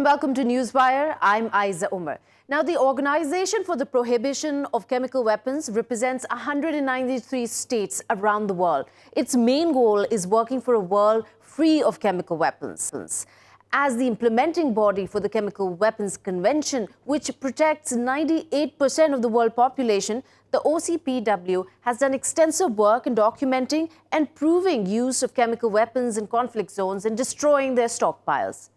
welcome to Newswire. I'm Aiza Umar. Now, the Organization for the Prohibition of Chemical Weapons represents 193 states around the world. Its main goal is working for a world free of chemical weapons. As the implementing body for the Chemical Weapons Convention, which protects 98% of the world population, the OPCW has done extensive work in documenting and proving use of chemical weapons in conflict zones and destroying their stockpiles.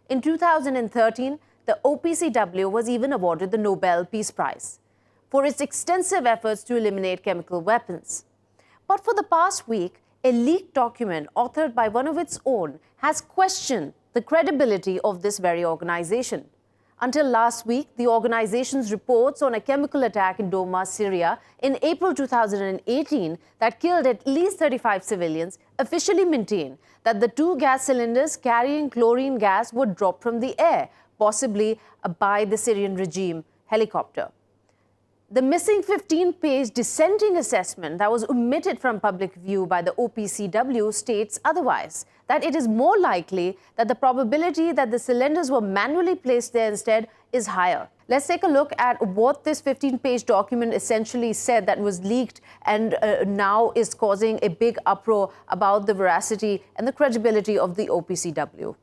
In 2013, the OPCW was even awarded the Nobel Peace Prize for its extensive efforts to eliminate chemical weapons. But for the past week, a leaked document authored by one of its own has questioned the credibility of this very organization. Until last week, the organization's reports on a chemical attack in Douma, Syria in April 2018 that killed at least 35 civilians officially maintained that the 2 gas cylinders carrying chlorine gas were dropped from the air, possibly by the Syrian regime helicopter. The missing 15-page dissenting assessment that was omitted from public view by the OPCW states otherwise, that it is more likely that the probability that the cylinders were manually placed there instead is higher. Let's take a look at what this 15-page document essentially said that was leaked and now is causing a big uproar about the veracity and the credibility of the OPCW.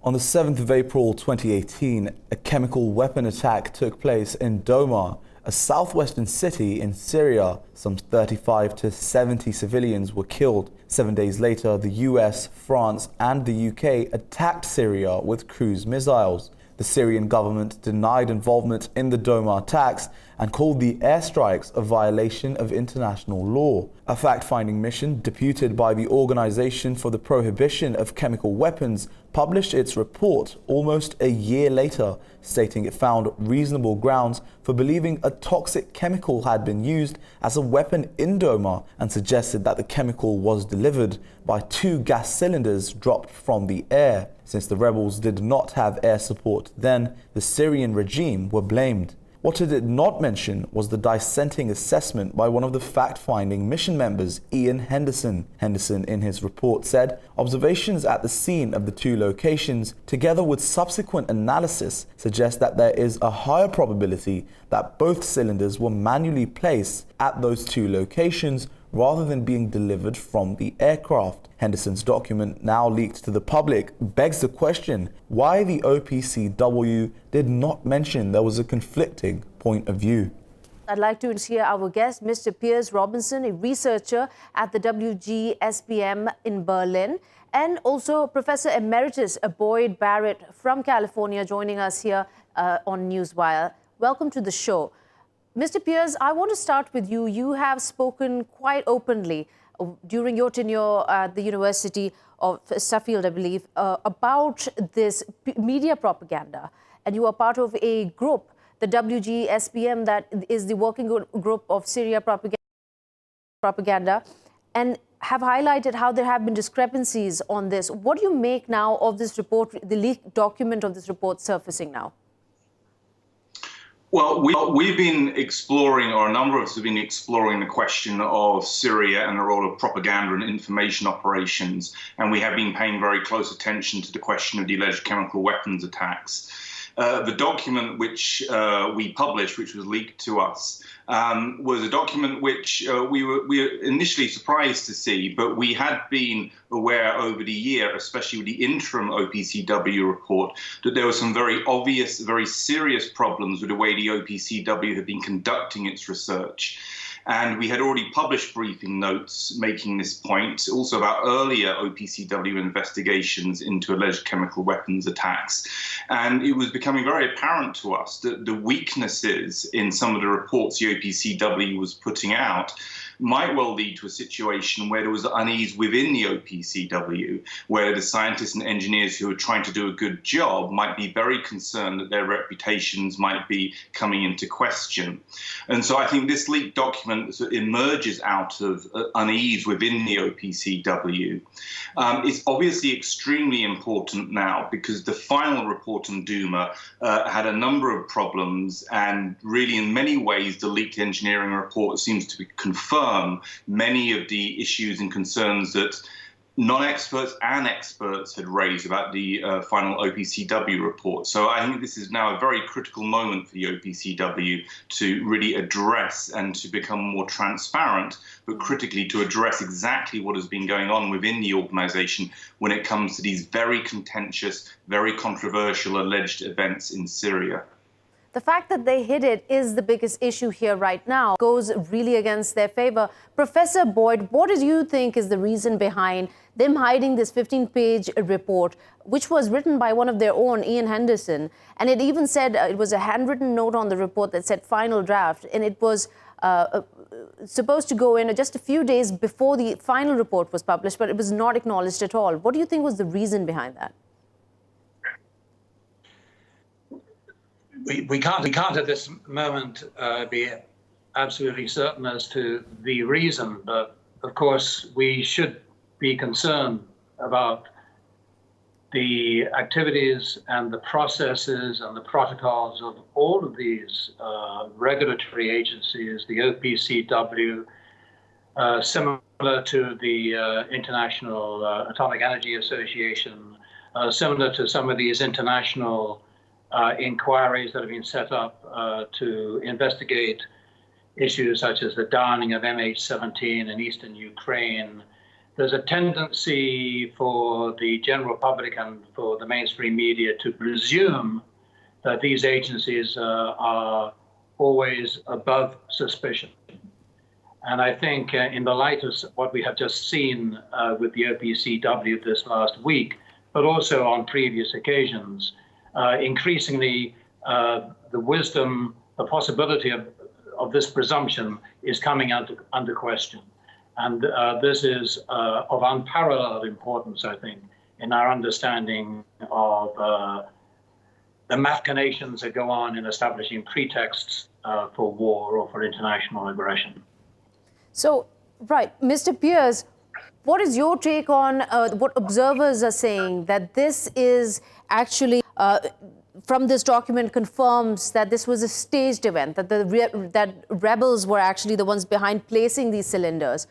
On the 7th of April 2018, a chemical weapon attack took place in Douma, a southwestern city in Syria. Some 35 to 70 civilians were killed. 7 days later, the US, France and the UK attacked Syria with cruise missiles. The Syrian government denied involvement in the Douma attacks and called the airstrikes a violation of international law. A fact-finding mission deputed by the Organization for the Prohibition of Chemical Weapons published its report almost a year later, stating it found reasonable grounds for believing a toxic chemical had been used as a weapon in Douma and suggested that the chemical was delivered by 2 gas cylinders dropped from the air. Since the rebels did not have air support then, the Syrian regime were blamed. What it did not mention was the dissenting assessment by one of the fact-finding mission members, Ian Henderson. Henderson, in his report, said observations at the scene of the 2 locations, together with subsequent analysis, suggest that there is a higher probability that both cylinders were manually placed at those 2 locations rather than being delivered from the aircraft. Henderson's document, now leaked to the public, begs the question why the OPCW did not mention there was a conflicting point of view. I'd like to hear our guest, Mr. Piers Robinson, a researcher at the WGSPM in Berlin, and also Professor Emeritus Boyd Barrett from California, joining us here on Newswire. Welcome to the show. Mr. Piers, I want to start with you. You have spoken quite openly during your tenure at the University of Suffield, I believe, about this media propaganda. And you are part of a group, the WGSPM, that is the working group of Syria propaganda, and have highlighted how there have been discrepancies on this. What do you make now of this report, the leaked document of this report surfacing now? Well, we've been exploring, or a number of us have been exploring, the question of Syria and the role of propaganda and information operations. And we have been paying very close attention to the question of the alleged chemical weapons attacks. The document which we published, which was leaked to us, was a document which we were initially surprised to see, but we had been aware over the year, especially with the interim OPCW report, that there were some very obvious, very serious problems with the way the OPCW had been conducting its research. And we had already published briefing notes making this point, also about earlier OPCW investigations into alleged chemical weapons attacks. And it was becoming very apparent to us that the weaknesses in some of the reports the OPCW was putting out might well lead to a situation where there was unease within the OPCW, where the scientists and engineers who are trying to do a good job might be very concerned that their reputations might be coming into question. And so I think this leaked document emerges out of unease within the OPCW. It's obviously extremely important now because the final report on Douma had a number of problems, and really in many ways the leaked engineering report seems to confirm many of the issues and concerns that non-experts and experts had raised about the final OPCW report. So I think this is now a very critical moment for the OPCW to really address and to become more transparent, but critically to address exactly what has been going on within the organisation when it comes to these very contentious, very controversial alleged events in Syria. The fact that they hid it is the biggest issue here right now. It goes really against their favor. Professor Boyd, what do you think is the reason behind them hiding this 15-page report, which was written by one of their own, Ian Henderson? And it even said it was a handwritten note on the report that said final draft, and it was supposed to go in just a few days before the final report was published, but it was not acknowledged at all. What do you think was the reason behind that? We can't at this moment be absolutely certain as to the reason, but of course we should be concerned about the activities and the processes and the protocols of all of these regulatory agencies, the OPCW, similar to the International Atomic Energy Association, similar to some of these international inquiries that have been set up to investigate issues such as the downing of MH17 in eastern Ukraine. There's a tendency for the general public and for the mainstream media to presume that these agencies are always above suspicion. And I think in the light of what we have just seen with the OPCW this last week, but also on previous occasions, increasingly, the wisdom, the possibility of this presumption is coming under question. And this is of unparalleled importance, I think, in our understanding of the machinations that go on in establishing pretexts for war or for international aggression. So, right, Mr. Pierce, what is your take on what observers are saying, that this is actually, from this document, confirms that this was a staged event, that that rebels were actually the ones behind placing these cylinders?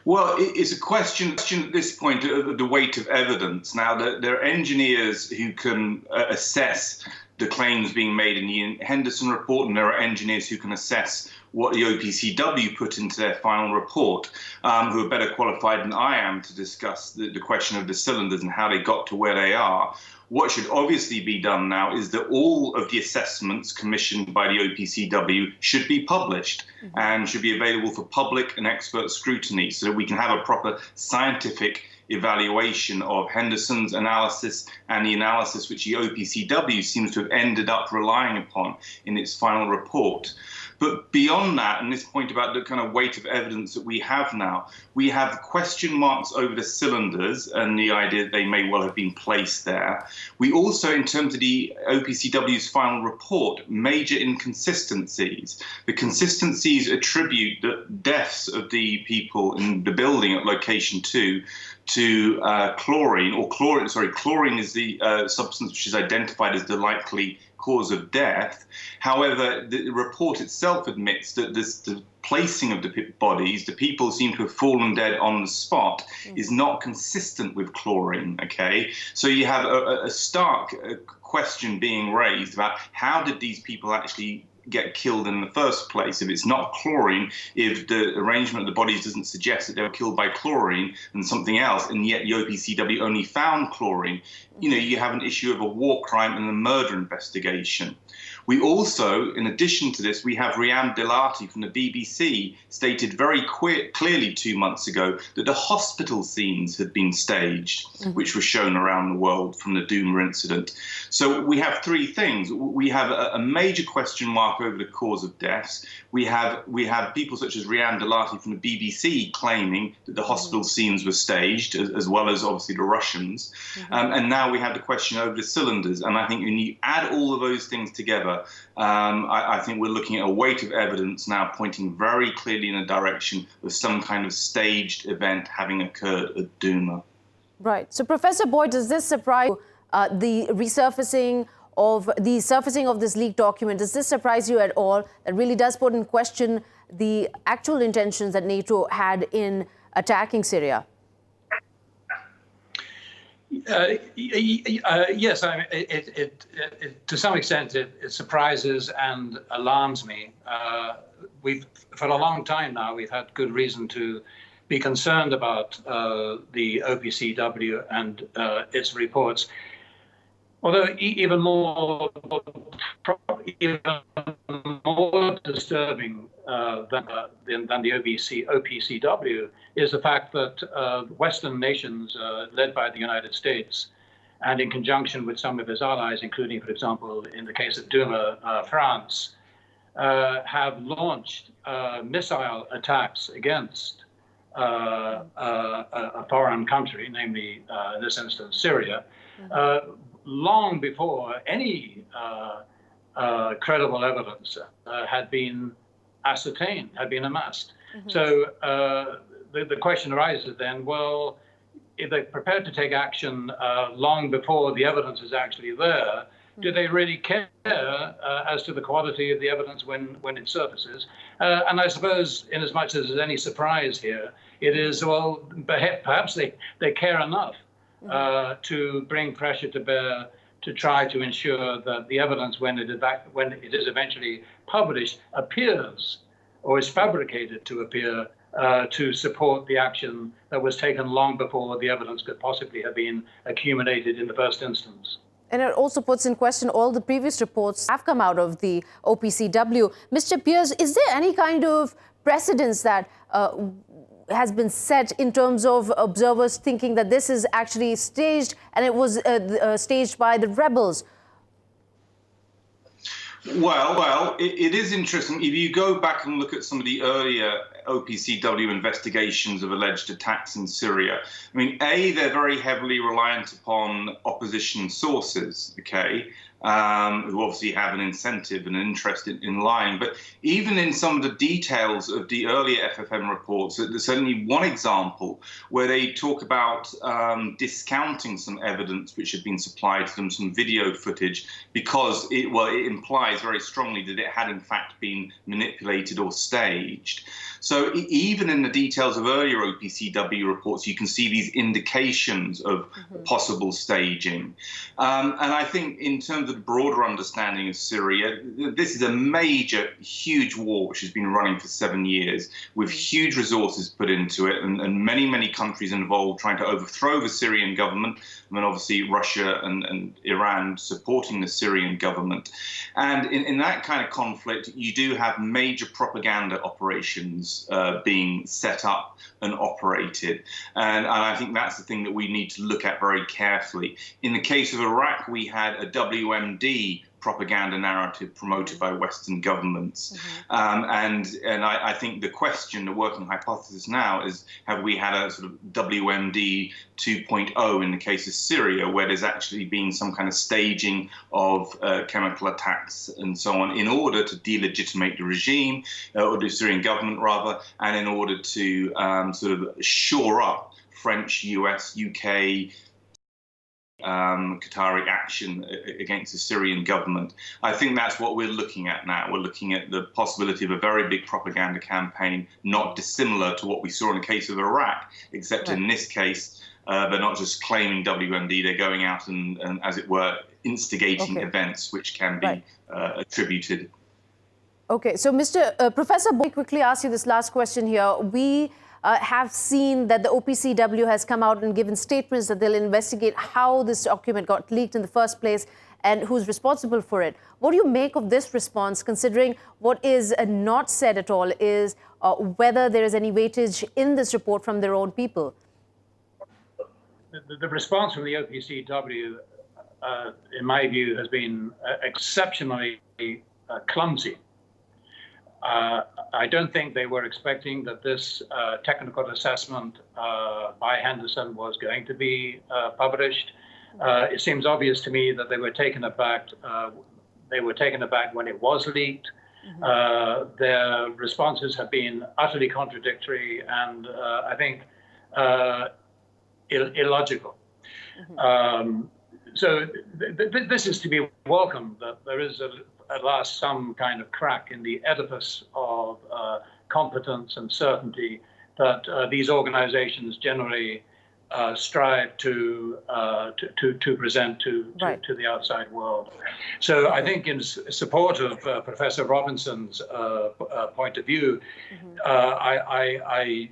Well, it's a question at this point of the weight of evidence. Now, there are engineers who can assess the claims being made in the Henderson report, and there are engineers who can assess what the OPCW put into their final report, who are better qualified than I am to discuss the question of the cylinders and how they got to where they are. What should obviously be done now is that all of the assessments commissioned by the OPCW should be published and should be available for public and expert scrutiny so that we can have a proper scientific evaluation of Henderson's analysis and the analysis which the OPCW seems to have ended up relying upon in its final report. But beyond that, and this point about the kind of weight of evidence that we have now, we have question marks over the cylinders and the idea that they may well have been placed there. We also, in terms of the OPCW's final report, major inconsistencies. The consistencies attribute the deaths of the people in the building at location 2 to chlorine, or chlorine is the substance which is identified as the likely cause of death. However, the report itself admits that the placing of the bodies, the people seem to have fallen dead on the spot, is not consistent with chlorine, okay? So you have a stark question being raised about how did these people actually get killed in the first place if it's not chlorine, if the arrangement of the bodies doesn't suggest that they were killed by chlorine and something else, and yet the OPCW only found chlorine. You know, you have an issue of a war crime and a murder investigation. We also, in addition to this, we have Riam Delati from the BBC stated very clearly 2 months ago that the hospital scenes had been staged, which were shown around the world from the Douma incident. So we have three things. We have a major question mark over the cause of deaths. We have people such as Riam Delati from the BBC claiming that the hospital scenes were staged, as well as obviously the Russians. And now we have the question over the cylinders. And I think when you add all of those things together, I think we're looking at a weight of evidence now pointing very clearly in the direction of some kind of staged event having occurred at Douma. Right. So, Professor Boyd, does this surprise you, the surfacing of this leaked document? Does this surprise you at all? That really does put in question the actual intentions that NATO had in attacking Syria? Yes, I mean, to some extent it surprises and alarms me. For a long time now, we've had good reason to be concerned about the OPCW and its reports. Although even more disturbing than the OPCW is the fact that Western nations, led by the United States, and in conjunction with some of its allies, including, for example, in the case of Douma, France, have launched missile attacks against a foreign country, namely, in this instance, Syria, long before any credible evidence had been ascertained, had been amassed. So the question arises then, well, if they're prepared to take action long before the evidence is actually there, do they really care as to the quality of the evidence when it surfaces? And I suppose, in as much as there's any surprise here, it is, well, perhaps they care enough to bring pressure to bear to try to ensure that the evidence, when it is eventually published, appears or is fabricated to appear to support the action that was taken long before the evidence could possibly have been accumulated in the first instance. And it also puts in question all the previous reports have come out of the OPCW. Mr. Pierce, is there any kind of precedence that has been set in terms of observers thinking that this is actually staged and it was staged by the rebels? Well, it is interesting. If you go back and look at some of the earlier OPCW investigations of alleged attacks in Syria, I mean, they're very heavily reliant upon opposition sources, okay, who obviously have an incentive and an interest in lying. But even in some of the details of the earlier FFM reports, there's certainly one example where they talk about discounting some evidence which had been supplied to them, some video footage, because it implies very strongly that it had in fact been manipulated or staged. So even in the details of earlier OPCW reports, you can see these indications of possible staging. And I think in terms of the broader understanding of Syria, this is a major, huge war which has been running for 7 years with huge resources put into it and many, many countries involved trying to overthrow the Syrian government. I mean, obviously, Russia and Iran supporting the Syrian government. And in that kind of conflict, you do have major propaganda operations being set up and operated. And I think that's the thing that we need to look at very carefully. In the case of Iraq, we had a WMD propaganda narrative promoted by Western governments. And I think the question, the working hypothesis now is, have we had a sort of WMD 2.0 in the case of Syria, where there's actually been some kind of staging of chemical attacks and so on in order to delegitimate the regime, or the Syrian government rather, and in order to sort of shore up French, US, UK, Qatari action against the Syrian government. I think that's what we're looking at now. We're looking at the possibility of a very big propaganda campaign, not dissimilar to what we saw in the case of Iraq, except in this case, they're not just claiming WMD, they're going out and as it were, instigating events which can be attributed. Okay, so Professor Boy, quickly ask you this last question here. We have seen that the OPCW has come out and given statements that they'll investigate how this document got leaked in the first place and who's responsible for it. What do you make of this response, considering what is not said at all is whether there is any weightage in this report from their own people? The response from the OPCW, in my view, has been exceptionally clumsy. I don't think they were expecting that this technical assessment by Henderson was going to be published. It seems obvious to me that they were taken aback. They were taken aback when it was leaked. Their responses have been utterly contradictory and I think illogical. So this is to be welcomed, that there is at last some kind of crack in the edifice of competence and certainty that these organizations generally strive to present to the outside world. So I think in support of Professor Robinson's point of view, I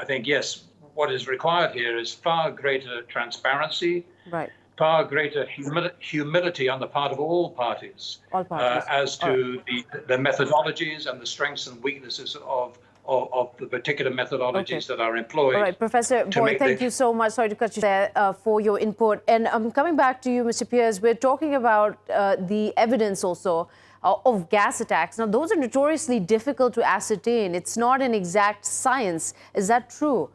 think, yes, what is required here is far greater transparency, far greater humility on the part of all parties, as to the methodologies and the strengths and weaknesses of the particular methodologies that are employed. All right, Professor Boyd, thank you so much. Sorry to cut you there for your input. And coming back to you, Mr. Pierce, we're talking about the evidence also of gas attacks. Now, those are notoriously difficult to ascertain. It's not an exact science. Is that true?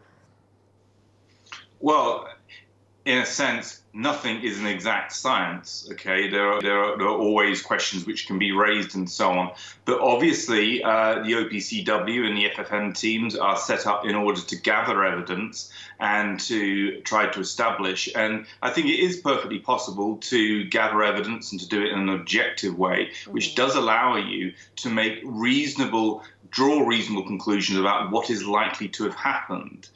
Well, in a sense, nothing is an exact science. Okay, there are always questions which can be raised and so on. But obviously, the OPCW and the FFM teams are set up in order to gather evidence and to try to establish. And I think it is perfectly possible to gather evidence and to do it in an objective way, which does allow you to make draw reasonable conclusions about what is likely to have happened.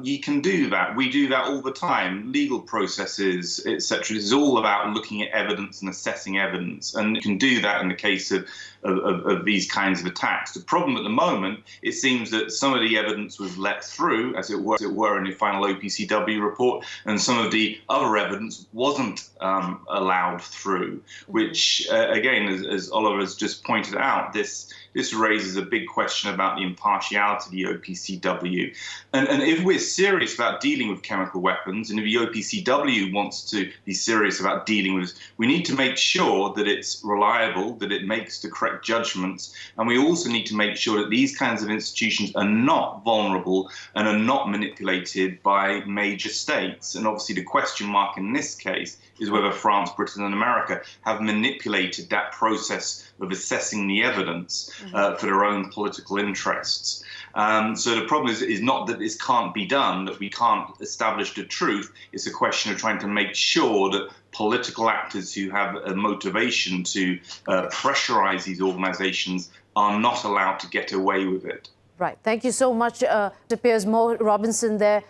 You can do that. We do that all the time. Legal processes, etc. This is all about looking at evidence and assessing evidence, and you can do that in the case of these kinds of attacks. The problem at the moment, it seems that some of the evidence was let through, as it were, in the final OPCW report, and some of the other evidence wasn't allowed through, which, again, as Oliver has just pointed out, this raises a big question about the impartiality of the OPCW. And if we're serious about dealing with chemical weapons, and if the OPCW wants to be serious about dealing with this, we need to make sure that it's reliable, that it makes the correct judgments, and we also need to make sure that these kinds of institutions are not vulnerable and are not manipulated by major states. And obviously the question mark in this case is whether France, Britain and America have manipulated that process of assessing the evidence for their own political interests. So the problem is not that this can't be done, that we can't establish the truth. It's a question of trying to make sure that political actors who have a motivation to pressurize these organizations are not allowed to get away with it. Right. Thank you so much, Mr. Pierce. Mo Robinson there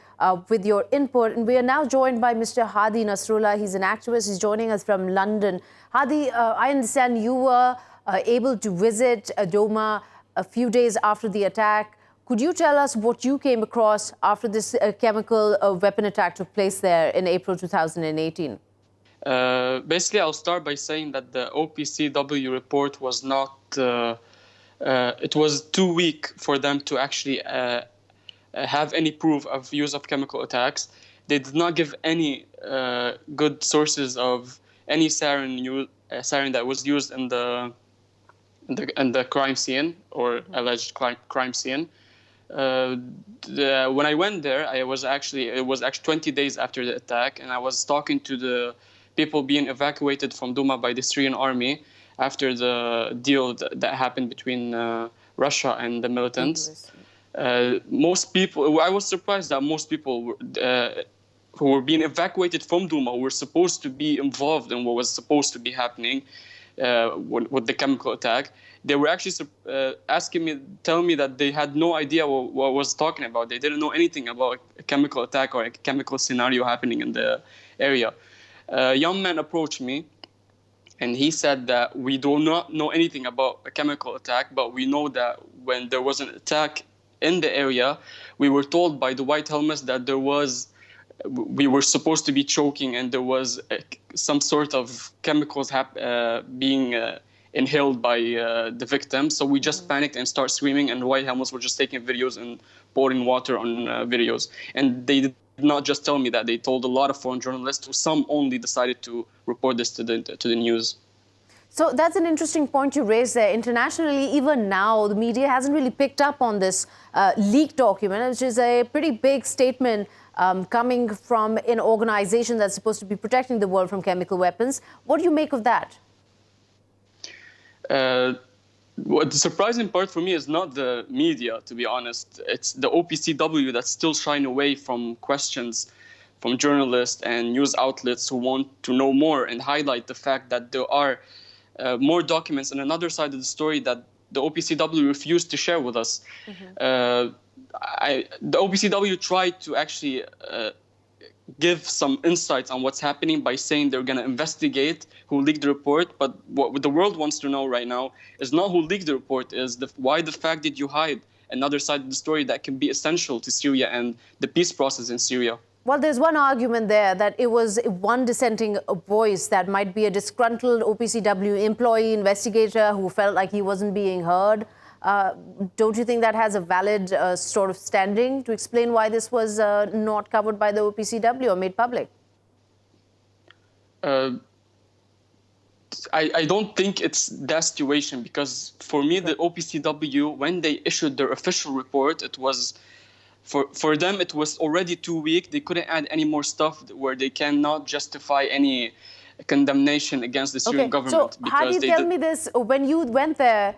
with your input. And we are now joined by Mr. Hadi Nasrullah. He's an activist. He's joining us from London. Hadi, I understand you were able to visit Douma a few days after the attack. Could you tell us what you came across after this chemical weapon attack took place there in April 2018? Basically, I'll start by saying that the OPCW report was not, it was too weak for them to actually have any proof of use of chemical attacks. They did not give any good sources of any sarin that was used in the crime scene or alleged crime scene. When I went there, it was actually 20 days after the attack, and I was talking to the people being evacuated from Douma by the Syrian army after the deal that happened between Russia and the militants. Most people, I was surprised that most people who were being evacuated from Douma were supposed to be involved in what was supposed to be happening with the chemical attack. They were actually telling me that they had no idea what I was talking about. They didn't know anything about a chemical attack or a chemical scenario happening in the area. A young man approached me, and he said that we do not know anything about a chemical attack, but we know that when there was an attack in the area, we were told by the white helmets that we were supposed to be choking, and there was some sort of chemicals being inhaled by the victim. So we just panicked and started screaming, and the white helmets were just taking videos and pouring water on videos. And they did not just tell me that, they told a lot of foreign journalists, who some only decided to report this to the news. So that's an interesting point you raised there. Internationally, even now, the media hasn't really picked up on this leaked document, which is a pretty big statement coming from an organization that's supposed to be protecting the world from chemical weapons. What do you make of that? The surprising part for me is not the media, to be honest. It's the OPCW that's still shying away from questions from journalists and news outlets who want to know more and highlight the fact that there are more documents on another side of the story that the OPCW refused to share with us. The OPCW tried to actually give some insights on what's happening by saying they're going to investigate who leaked the report. But what the world wants to know right now is not who leaked the report, is why the fact did you hide another side of the story that can be essential to Syria and the peace process in Syria. Well, there's one argument there that it was one dissenting voice that might be a disgruntled OPCW employee investigator who felt like he wasn't being heard. Don't you think that has a valid sort of standing to explain why this was not covered by the OPCW or made public? I don't think it's that situation, because for me, the OPCW, when they issued their official report, it was, for them, it was already too weak. They couldn't add any more stuff where they cannot justify any condemnation against the Syrian government. So how do you tell me this? When you went there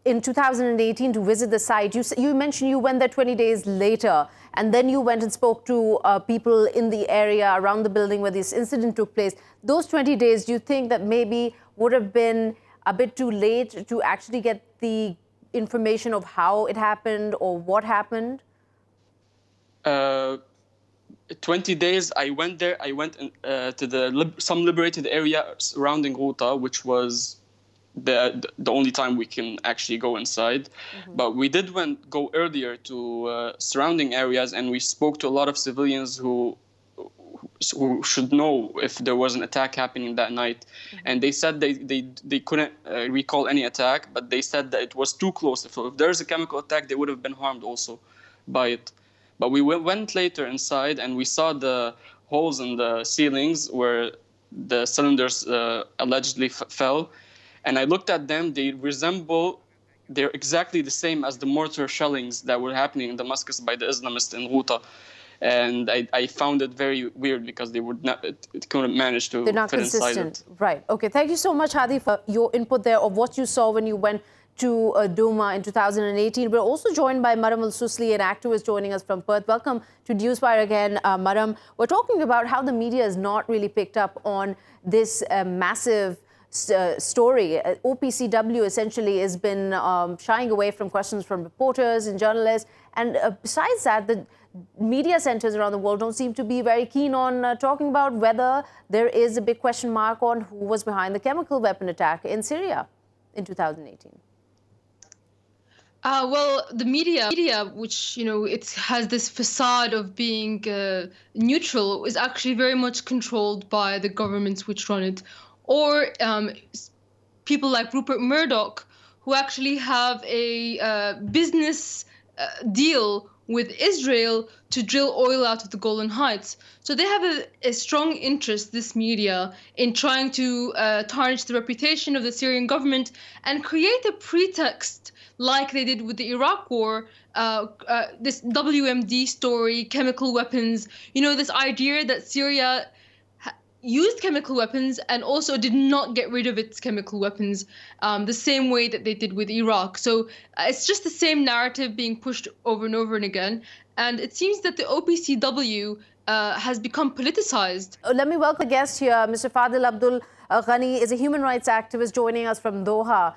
in 2018 to visit the site, you mentioned you went there 20 days later, and then you went and spoke to people in the area around the building where this incident took place. Those 20 days, do you think that maybe would have been a bit too late to actually get the information of how it happened or what happened? 20 days, I went there. I went to some liberated area surrounding Ghouta, which was the only time we can actually go inside. But we did go earlier to surrounding areas, and we spoke to a lot of civilians who should know if there was an attack happening that night. And they said they couldn't recall any attack, but they said that it was too close. If there's a chemical attack, they would have been harmed also by it. But we went later inside, and we saw the holes in the ceilings where the cylinders allegedly fell. And I looked at them, they're exactly the same as the mortar shellings that were happening in Damascus by the Islamists in Ghouta. And I found it very weird because they couldn't manage to fit inside it. Right. Okay. Thank you so much, Hadi, for your input there of what you saw when you went to Douma in 2018. We're also joined by Maram Al-Susli, an activist joining us from Perth. Welcome to Newswire again, Maram. We're talking about how the media has not really picked up on this massive story. OPCW essentially has been shying away from questions from reporters and journalists. And besides that, the media centers around the world don't seem to be very keen on talking about whether there is a big question mark on who was behind the chemical weapon attack in Syria in 2018. Well, the media, which, it has this facade of being neutral, is actually very much controlled by the governments which run it, or people like Rupert Murdoch, who actually have a business deal with Israel to drill oil out of the Golan Heights. So they have a strong interest, this media, in trying to tarnish the reputation of the Syrian government and create a pretext like they did with the Iraq war, this WMD story, chemical weapons, this idea that Syria used chemical weapons and also did not get rid of its chemical weapons the same way that they did with Iraq. So it's just the same narrative being pushed over and over and again. And it seems that the OPCW has become politicized. Let me welcome the guest here. Mr. Fadel Abdul Ghany is a human rights activist joining us from Doha.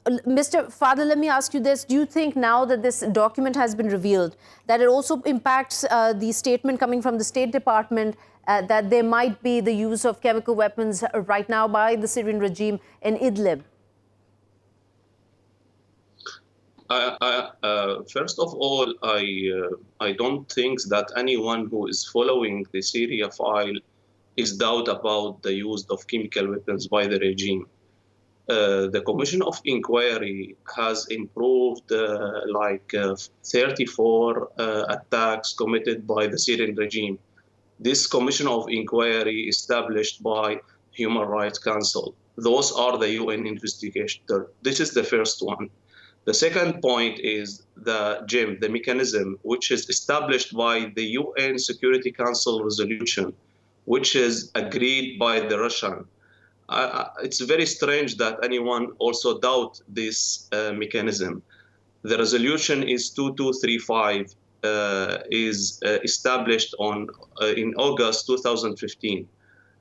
Mr. Fadel, let me ask you this. Do you think now that this document has been revealed, that it also impacts the statement coming from the State Department that there might be the use of chemical weapons right now by the Syrian regime in Idlib? First of all, I don't think that anyone who is following the Syria file is doubt about the use of chemical weapons by the regime. The Commission of Inquiry has improved 34 attacks committed by the Syrian regime. This Commission of Inquiry established by Human Rights Council. Those are the UN investigators. This is the first one. The second point is the GIM, the mechanism, which is established by the UN Security Council resolution, which is agreed by the Russian. It's very strange that anyone also doubt this mechanism. The resolution is 2235, is established in August 2015.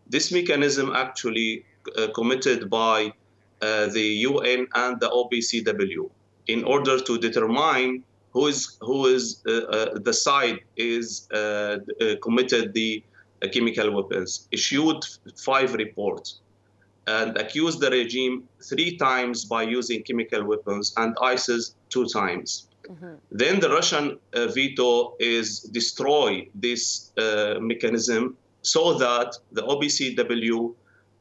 This mechanism actually committed by the UN and the OPCW in order to determine who is the side is committed the chemical weapons, issued 5 reports, and accused the regime 3 times by using chemical weapons and ISIS 2 times. Then the Russian veto is destroy this mechanism so that the OPCW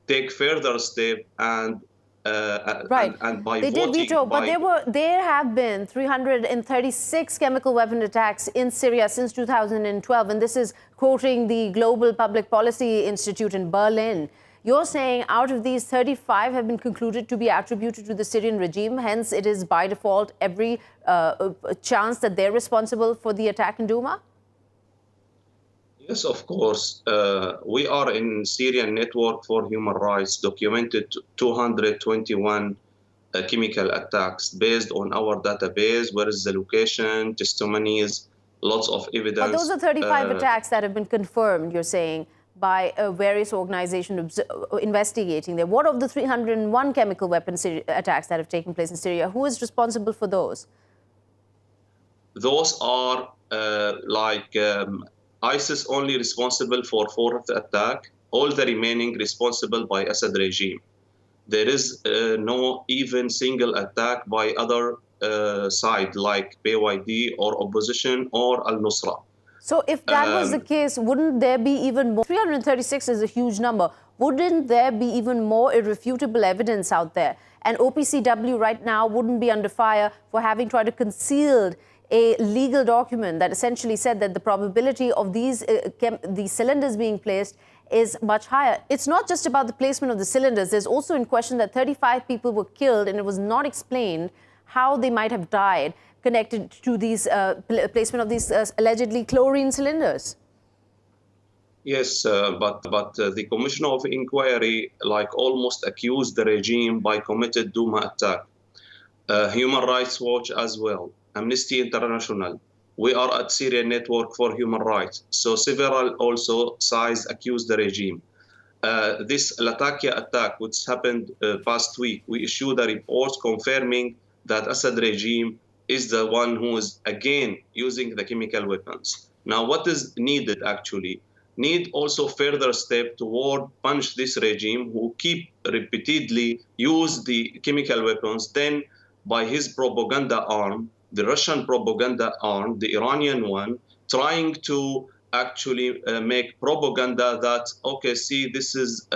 take further step and by they voting, did veto, but there have been 336 chemical weapon attacks in Syria since 2012, and this is quoting the Global Public Policy Institute in Berlin. You're saying out of these, 35 have been concluded to be attributed to the Syrian regime. Hence, it is by default every chance that they're responsible for the attack in Douma? Yes, of course. We are in Syrian Network for Human Rights, documented 221 chemical attacks based on our database, where is the location, testimonies, lots of evidence. But those are 35 attacks that have been confirmed, you're saying, by various organizations investigating them. What of the 301 chemical weapon attacks that have taken place in Syria? Who is responsible for those? Those are ISIS only responsible for 4th attack, all the remaining responsible by Assad regime. There is no even single attack by other side like BYD or opposition or al-Nusra. So if that was the case, wouldn't there be even more? 336 is a huge number. Wouldn't there be even more irrefutable evidence out there? And OPCW right now wouldn't be under fire for having tried to conceal a legal document that essentially said that the probability of these cylinders being placed is much higher. It's not just about the placement of the cylinders. There's also in question that 35 people were killed, and it was not explained how they might have died connected to these placement of these allegedly chlorine cylinders. Yes, but the Commission of Inquiry almost accused the regime by committed Douma attack. Human Rights Watch as well, Amnesty International. We are at Syrian Network for Human Rights. So several also sides accuse the regime. This Latakia attack, which happened past week, we issued a report confirming that Assad regime is the one who is again using the chemical weapons. Now, what is needed actually? Need also further step toward punish this regime who keep repeatedly use the chemical weapons. Then by his propaganda arm, the Russian propaganda arm, the Iranian one, trying to actually make propaganda that, okay, see, this is,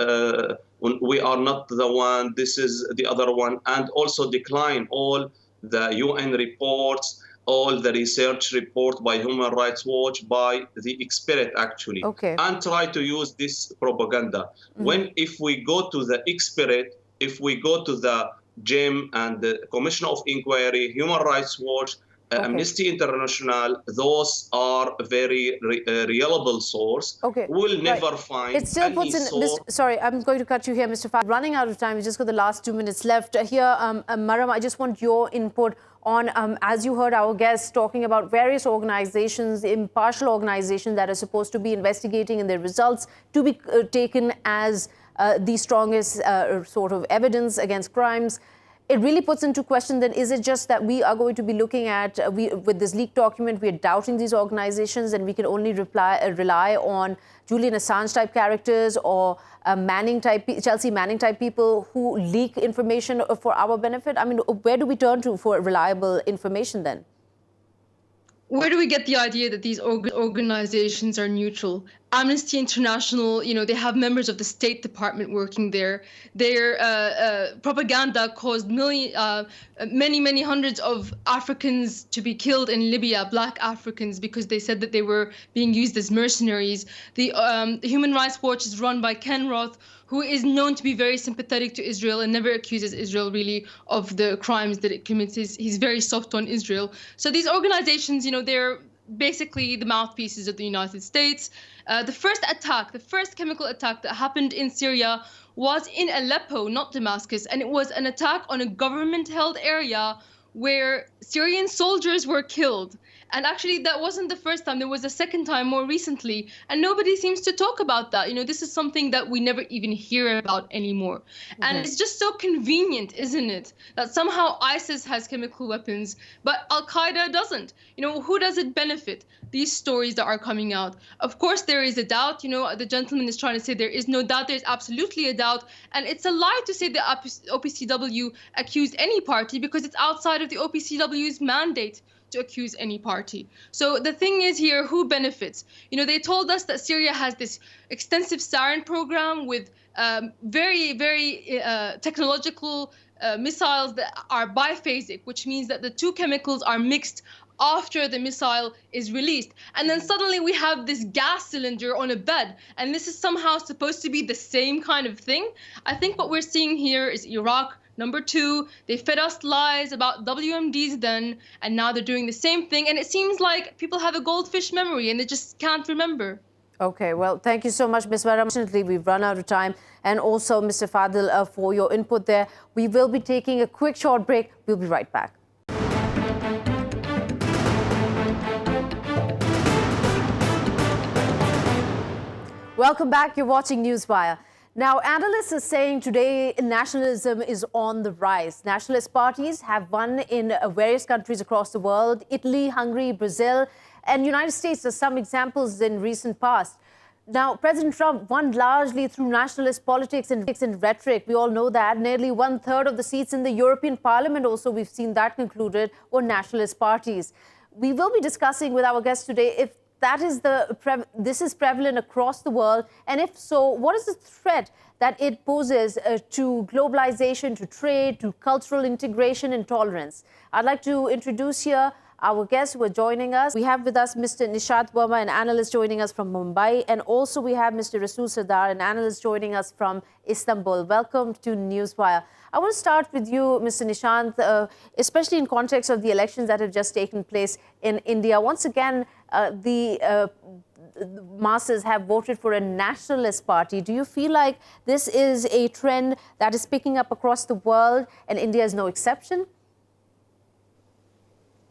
we are not the one, this is the other one, and also decline all the UN reports, all the research report by Human Rights Watch, by the expert actually, and try to use this propaganda. When if we go to the expert, if we go to the GEM and the Commission of Inquiry, Human Rights Watch, Amnesty International, those are very reliable source. We'll never find it still puts in. Sorry, I'm going to cut you here, Mr. Fadel. Running out of time. We just got the last 2 minutes left. Here, Maram, I just want your input on, as you heard our guests talking about various organizations, impartial organizations that are supposed to be investigating and their results to be taken as the strongest sort of evidence against crimes. It really puts into question then, is it just that we are going to be looking at, with this leaked document, we are doubting these organizations and we can only rely on Julian Assange type characters or Chelsea Manning type people who leak information for our benefit? I mean, where do we turn to for reliable information then? Where do we get the idea that these organizations are neutral? Amnesty International, they have members of the State Department working there. Their propaganda caused many hundreds of Africans to be killed in Libya, Black Africans, because they said that they were being used as mercenaries. The Human Rights Watch is run by Ken Roth, who is known to be very sympathetic to Israel and never accuses Israel really of the crimes that it commits. He's very soft on Israel. So these organizations, they're basically the mouthpieces of the United States. The first chemical attack that happened in Syria was in Aleppo, not Damascus, and it was an attack on a government-held area where Syrian soldiers were killed. And actually, that wasn't the first time. There was a second time more recently, and nobody seems to talk about that. You know, this is something that we never even hear about anymore. And it's just so convenient, isn't it, that somehow ISIS has chemical weapons, but Al-Qaeda doesn't. You know, who does it benefit? These stories that are coming out. Of course, there is a doubt. You know, the gentleman is trying to say there is no doubt. There's absolutely a doubt. And it's a lie to say the OPCW accused any party, because it's outside of the OPCW's mandate to accuse any party. So the thing is here, who benefits? You know, they told us that Syria has this extensive sarin program with very technological missiles that are biphasic, which means that the two chemicals are mixed after the missile is released. And then suddenly we have this gas cylinder on a bed, and this is somehow supposed to be the same kind of thing. I think what we're seeing here is Iraq. Number two, they fed us lies about WMDs then, and now they're doing the same thing. And it seems like people have a goldfish memory and they just can't remember. Okay, well, thank you so much, Ms. Vara. Unfortunately, we've run out of time. And also, Mr. Fadel, for your input there. We will be taking a quick short break. We'll be right back. Welcome back. You're watching Newswire. Now, analysts are saying today nationalism is on the rise. Nationalist parties have won in various countries across the world. Italy, Hungary, Brazil, and United States are some examples in recent past. Now, President Trump won largely through nationalist politics and rhetoric. We all know that. Nearly 1/3 of the seats in the European Parliament, also we've seen that concluded, were nationalist parties. We will be discussing with our guest today if that is this is prevalent across the world, and if so, what is the threat that it poses to globalization, to trade, to cultural integration and tolerance? I'd like to introduce here our guests who are joining us. We have with us Mr. Nishad Verma, an analyst joining us from Mumbai, and also we have Mr. Rasool Sardar, an analyst joining us from Istanbul. Welcome to Newswire. I want to start with you, Mr. Nishant, especially in context of the elections that have just taken place in India. Once again, the masses have voted for a nationalist party. Do you feel like this is a trend that is picking up across the world and India is no exception?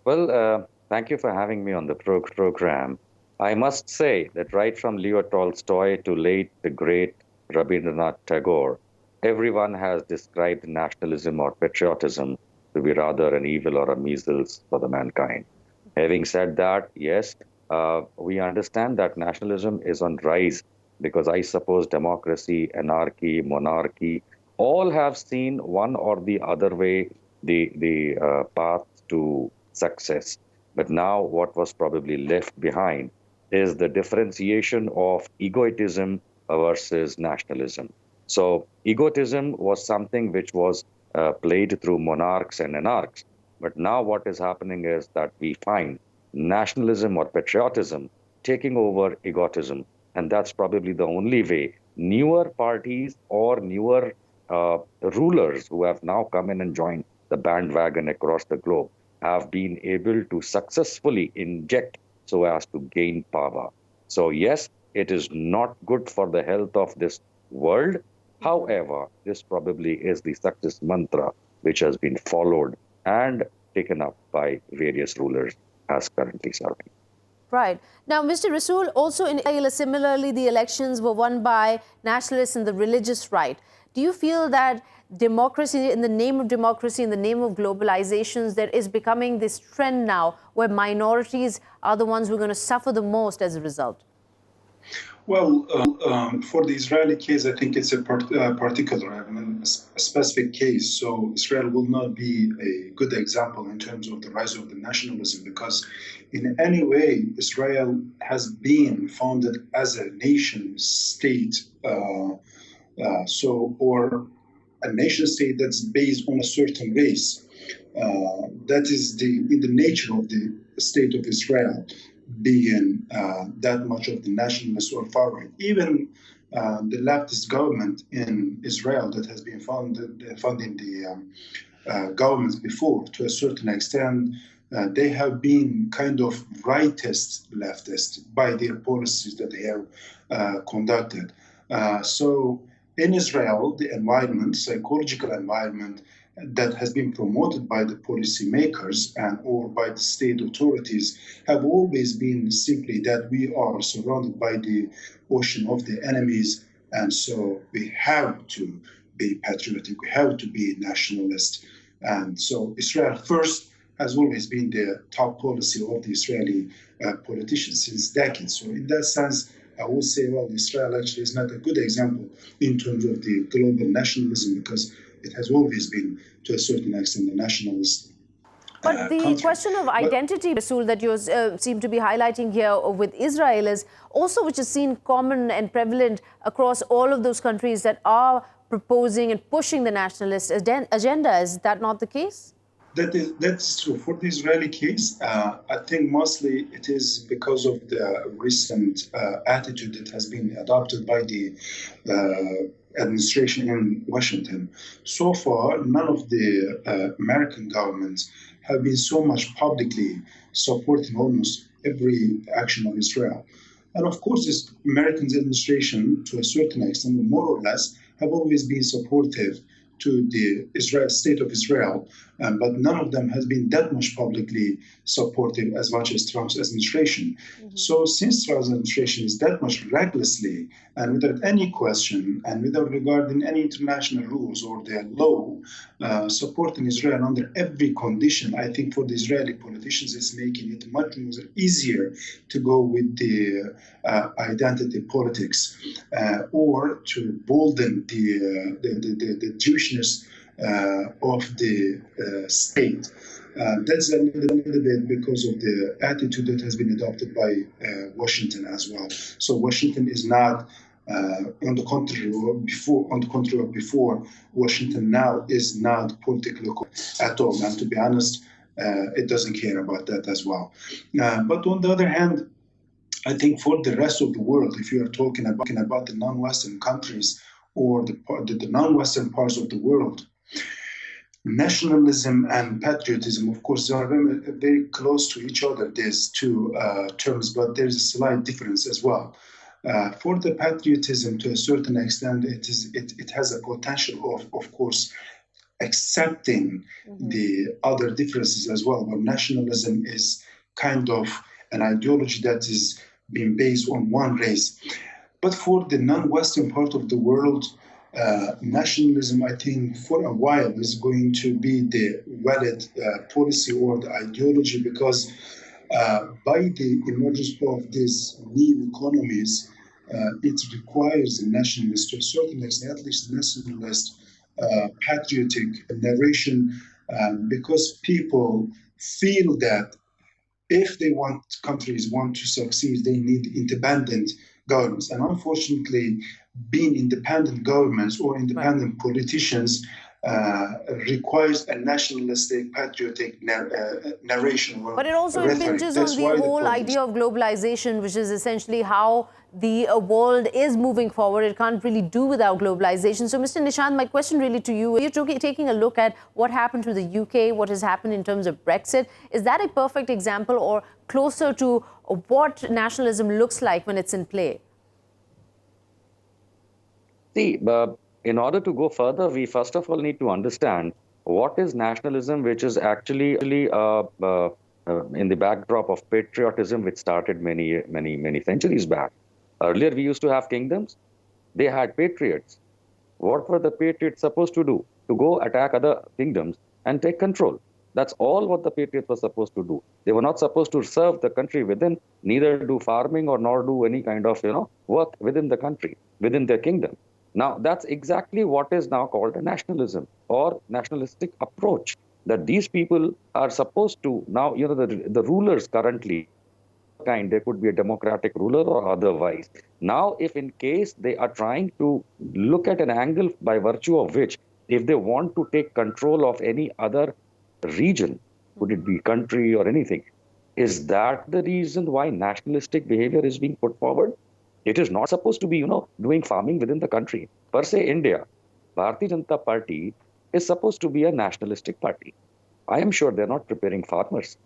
Well, thank you for having me on the program. I must say that right from Leo Tolstoy to late the great Rabindranath Tagore, everyone has described nationalism or patriotism to be rather an evil or a measles for the mankind. Having said that, yes, we understand that nationalism is on rise because I suppose democracy, anarchy, monarchy, all have seen one or the other way the path to success. But now what was probably left behind is the differentiation of egotism versus nationalism. So egotism was something which was played through monarchs and anarchs. But now what is happening is that we find nationalism or patriotism taking over egotism. And that's probably the only way newer parties or newer rulers who have now come in and joined the bandwagon across the globe have been able to successfully inject so as to gain power. So yes, it is not good for the health of this world. However, this probably is the success mantra which has been followed and taken up by various rulers as currently serving. Right. Now, Mr. Rasool, also in Israel, similarly, the elections were won by nationalists and the religious right. Do you feel that democracy, in the name of democracy, in the name of globalizations, there is becoming this trend now where minorities are the ones who are going to suffer the most as a result? Well, for the Israeli case, I think it's a particular, a specific case. So Israel will not be a good example in terms of the rise of the nationalism, because in any way, Israel has been founded as a nation state, or a nation state that's based on a certain race. That is in the nature of the state of Israel, being that much of the nationalist or far right. Even the leftist government in Israel that has been funding the governments before, to a certain extent, they have been kind of rightist leftist by their policies that they have conducted. So in Israel, the environment, psychological environment, that has been promoted by the policymakers and or by the state authorities have always been simply that we are surrounded by the ocean of the enemies, and so we have to be patriotic, we have to be nationalist. And so Israel first has always been the top policy of the Israeli politicians since decades. So in that sense, I would say, well, Israel actually is not a good example in terms of the global nationalism, because it has always been, to a certain extent, a nationalist But the country. question of identity, Rasool, that you seem to be highlighting here with Israel is also which is seen common and prevalent across all of those countries that are proposing and pushing the nationalist agenda. Is that not the case? That's true. For the Israeli case, I think mostly it is because of the recent attitude that has been adopted by the administration in Washington. So far, none of the American governments have been so much publicly supporting almost every action of Israel. And of course, this American administration, to a certain extent, more or less, have always been supportive to the state of Israel, but none of them has been that much publicly supportive as much as Trump's administration. Mm-hmm. So since Trump's administration is that much recklessly and without any question and without regarding any international rules or the law, supporting Israel under every condition, I think for the Israeli politicians it's making it much more easier to go with the identity politics or to bolden the Jewishness of the state. That's a little bit because of the attitude that has been adopted by Washington as well. So Washington is not, on the contrary of before, Washington now is not politically at all. And to be honest, it doesn't care about that as well. But on the other hand, I think for the rest of the world, if you are talking about the non-Western countries or the non-Western parts of the world, nationalism and patriotism, of course, are very, very close to each other, these two terms, but there's a slight difference as well. For the patriotism, to a certain extent, it has a potential of course, accepting the other differences as well, where nationalism is kind of an ideology that is being based on one race. But for the non-Western part of the world, nationalism, I think, for a while is going to be the valid policy or the ideology, because by the emergence of these new economies, it requires the nationalist, to a certain extent, at least nationalist, patriotic narration, because people feel that if countries want to succeed, they need independent governments. And unfortunately, being independent governments or independent politicians requires a nationalistic, patriotic narration. But it also impinges on the whole idea of globalization, which is essentially how the world is moving forward. It can't really do without globalization. So, Mr. Nishant, my question really to you, you're taking a look at what happened to the UK, what has happened in terms of Brexit. Is that a perfect example or closer to what nationalism looks like when it's in play? See, in order to go further, we first of all need to understand what is nationalism, which is actually in the backdrop of patriotism, which started many centuries back. Earlier, we used to have kingdoms. They had patriots. What were the patriots supposed to do? To go attack other kingdoms and take control. That's all what the patriots were supposed to do. They were not supposed to serve the country within, neither do farming or nor do any kind of work within the country, within their kingdom. Now, that's exactly what is now called a nationalism or nationalistic approach, that these people are supposed to now, the rulers currently, there could be a democratic ruler or otherwise. Now, if in case they are trying to look at an angle by virtue of which, if they want to take control of any other region, could it be country or anything, is that the reason why nationalistic behavior is being put forward? It is not supposed to be, doing farming within the country. Per se, India, Bharatiya Janata Party is supposed to be a nationalistic party. I am sure they're not preparing farmers.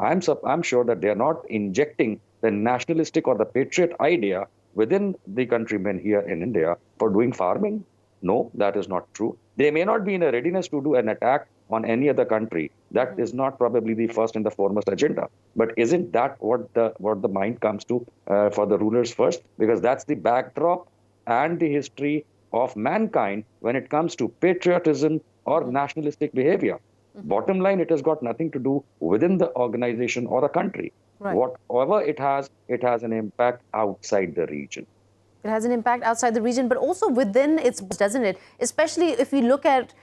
I'm sure that they're not injecting the nationalistic or the patriot idea within the countrymen here in India for doing farming. No, that is not true. They may not be in a readiness to do an attack on any other country. That is not probably the first and the foremost agenda. But isn't that what the mind comes to for the rulers first? Because that's the backdrop and the history of mankind when it comes to patriotism or nationalistic behavior. Bottom line, it has got nothing to do within the organization or a country. Right. Whatever it has an impact outside the region. It has an impact outside the region, but also within its, doesn't it? Especially if we look at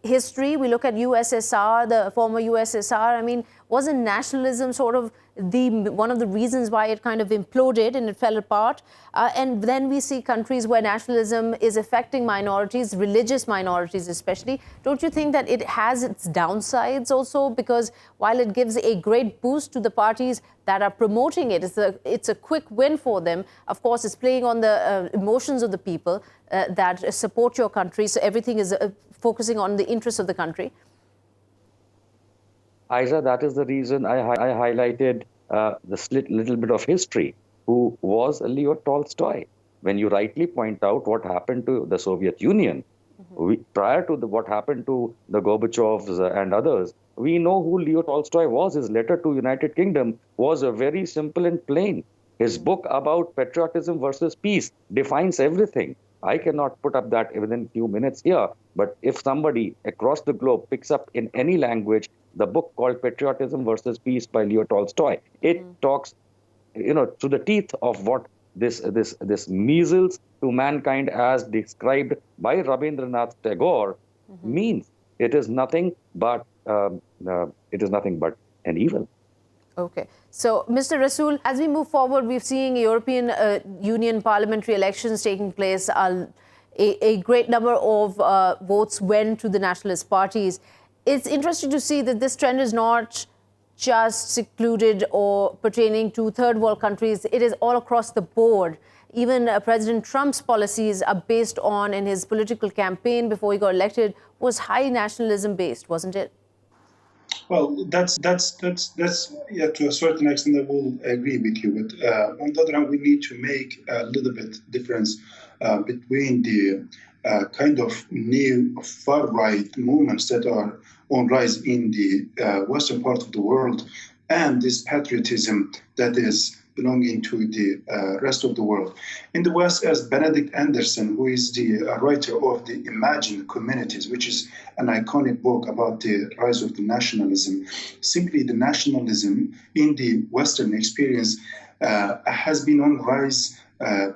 history, we look at USSR, the former USSR. I mean, wasn't nationalism sort of one of the reasons why it kind of imploded and it fell apart? And then we see countries where nationalism is affecting minorities, religious minorities especially. Don't you think that it has its downsides also? Because while it gives a great boost to the parties that are promoting it, it's a quick win for them. Of course, it's playing on the emotions of the people that support your country. So everything is focusing on the interests of the country. Aiza, that is the reason I highlighted this little bit of history. Who was Leo Tolstoy? When you rightly point out what happened to the Soviet Union, prior to what happened to the Gorbachevs and others, we know who Leo Tolstoy was. His letter to United Kingdom was very simple and plain. His book about patriotism versus peace defines everything. I cannot put up that within a few minutes here, but if somebody across the globe picks up in any language the book called Patriotism versus Peace by Leo Tolstoy, it talks, to the teeth of what this measles to mankind as described by Rabindranath Tagore means. It is nothing but an evil. Okay. So, Mr. Rasool, as we move forward, we're seeing European Union parliamentary elections taking place. A great number of votes went to the nationalist parties. It's interesting to see that this trend is not just secluded or pertaining to third world countries. It is all across the board. Even President Trump's policies are based on, and his political campaign before he got elected was high nationalism based, wasn't it? Well, that's yeah, to a certain extent I will agree with you. But on the other hand, we need to make a little bit difference between the kind of new far-right movements that are on rise in the western part of the world and this patriotism that is belonging to the rest of the world. In the West, as Benedict Anderson, who is the writer of The Imagined Communities, which is an iconic book about the rise of the nationalism, simply the nationalism in the Western experience has been on rise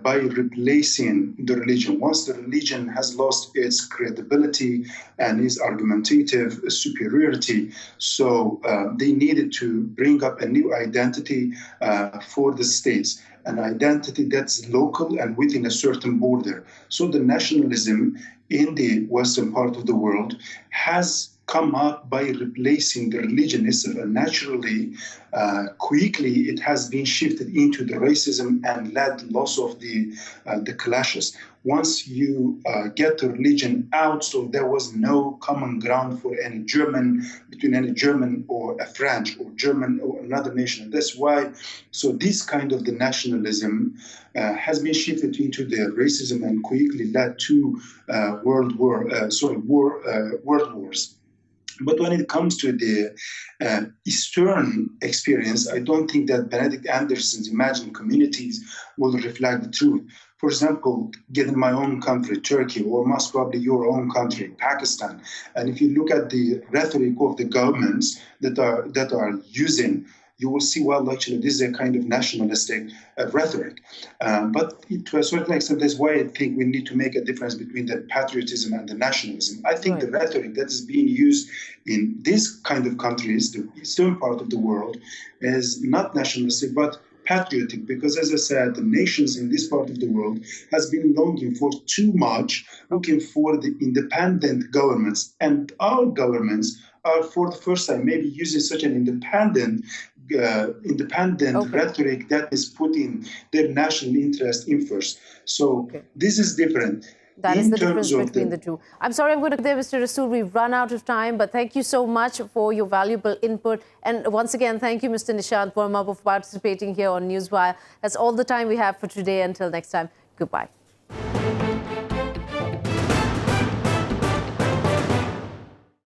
by replacing the religion. Once the religion has lost its credibility and its argumentative superiority, so they needed to bring up a new identity for the states, an identity that's local and within a certain border. So the nationalism in the western part of the world has come up by replacing the religion itself, and naturally, quickly, it has been shifted into the racism and led loss of the clashes. Once you get the religion out, so there was no common ground for any German, between any German or a French or German or another nation. That's why, so this kind of the nationalism has been shifted into the racism and quickly led to world wars. But when it comes to the Eastern experience, I don't think that Benedict Anderson's Imagined Communities will reflect the truth. For example, given my own country, Turkey, or most probably your own country, Pakistan, and if you look at the rhetoric of the governments that are using, you will see, well, actually, this is a kind of nationalistic rhetoric. But to a certain extent, that's why I think we need to make a difference between the patriotism and the nationalism. I think the rhetoric that is being used in these kind of countries, the eastern part of the world, is not nationalistic, but patriotic, because as I said, the nations in this part of the world has been longing for too much, looking for the independent governments. And our governments are, for the first time, maybe using such an independent rhetoric that is putting their national interest in first. So this is different. That is the difference between the two. I'm sorry I'm going to there, Mr. Rasool. We've run out of time, but thank you so much for your valuable input. And once again, thank you, Mr. Nishant Verma, for participating here on Newswire. That's all the time we have for today. Until next time, goodbye.